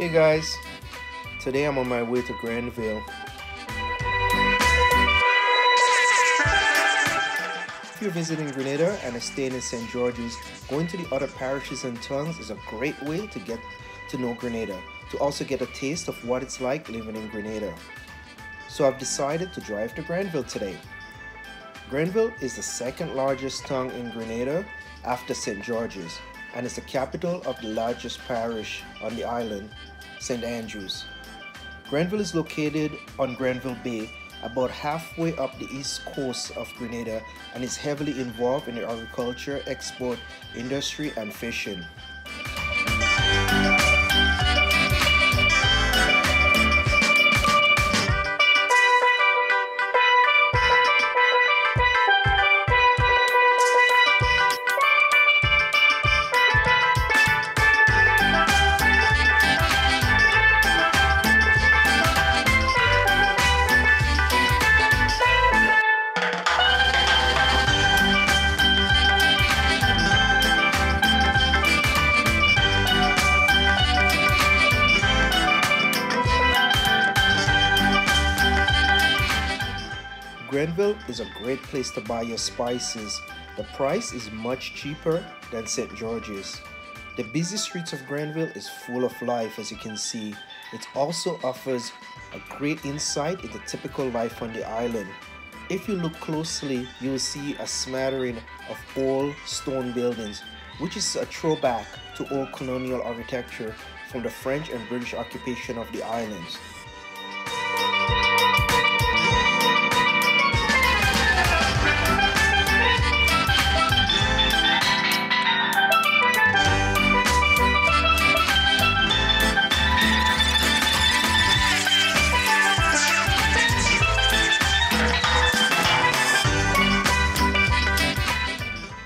Hey guys, today I'm on my way to Grenville. If you're visiting Grenada and are staying in St. George's, going to the other parishes and towns is a great way to get to know Grenada, to also get a taste of what it's like living in Grenada. So I've decided to drive to Grenville today. Grenville is the second largest town in Grenada after St. George's, and it's the capital of the largest parish on the island, St. Andrews. Grenville is located on Grenville Bay, about halfway up the east coast of Grenada, and is heavily involved in the agriculture, export, industry, and fishing. Grenville is a great place to buy your spices. The price is much cheaper than St. George's. The busy streets of Grenville is full of life, as you can see. It also offers a great insight into typical life on the island. If you look closely, you will see a smattering of old stone buildings, which is a throwback to old colonial architecture from the French and British occupation of the islands.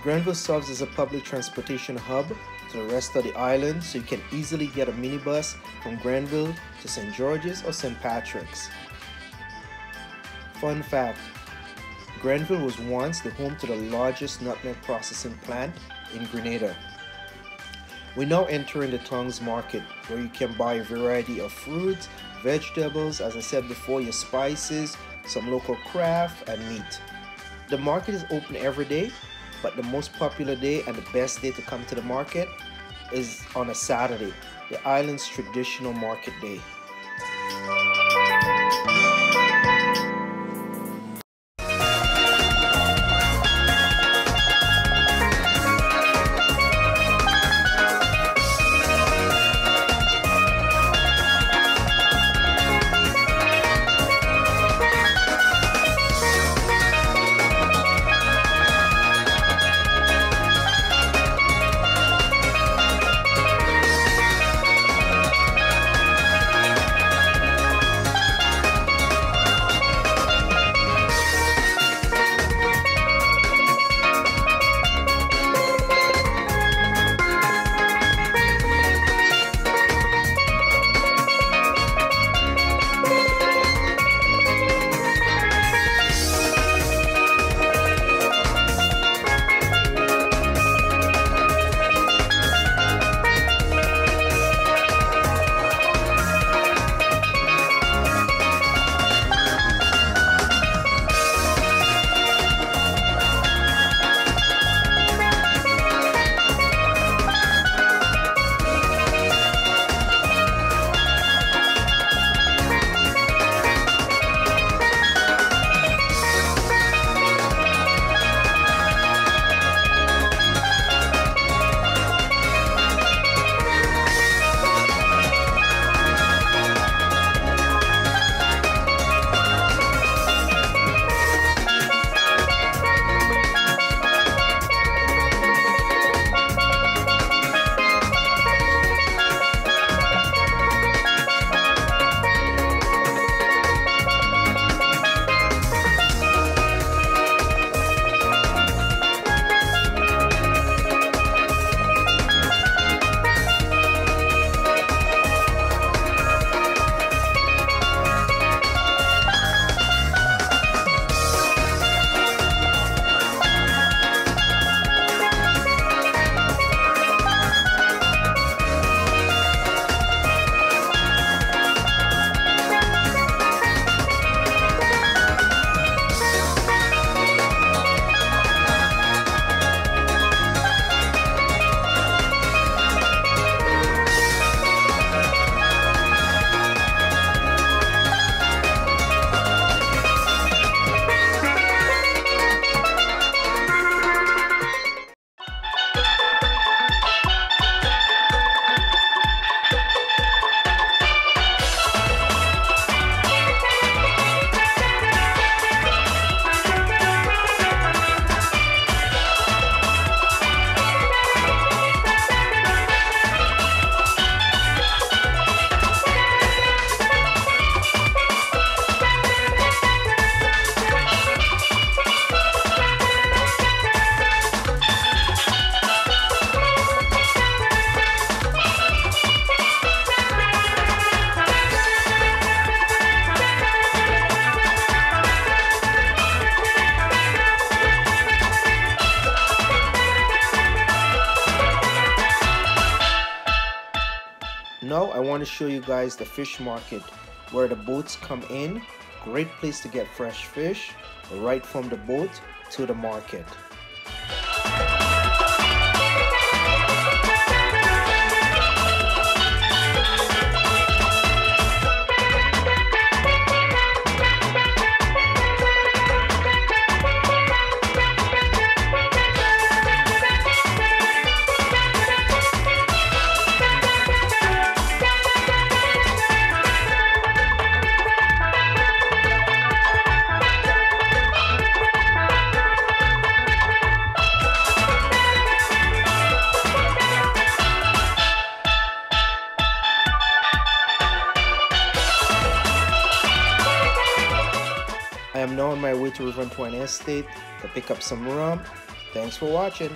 Grenville serves as a public transportation hub to the rest of the island, so you can easily get a minibus from Grenville to St. George's or St. Patrick's. Fun fact, Grenville was once the home to the largest nutmeg processing plant in Grenada. We now enter in the town's market, where you can buy a variety of fruits, vegetables, as I said before, your spices, some local craft, and meat. The market is open every day, but the most popular day and the best day to come to the market is on a Saturday, the island's traditional market day. Now I want to show you guys the fish market where the boats come in. Great place to get fresh fish right from the boat to the market. I am now on my way to River Antoine Estate to pick up some rum. Thanks for watching.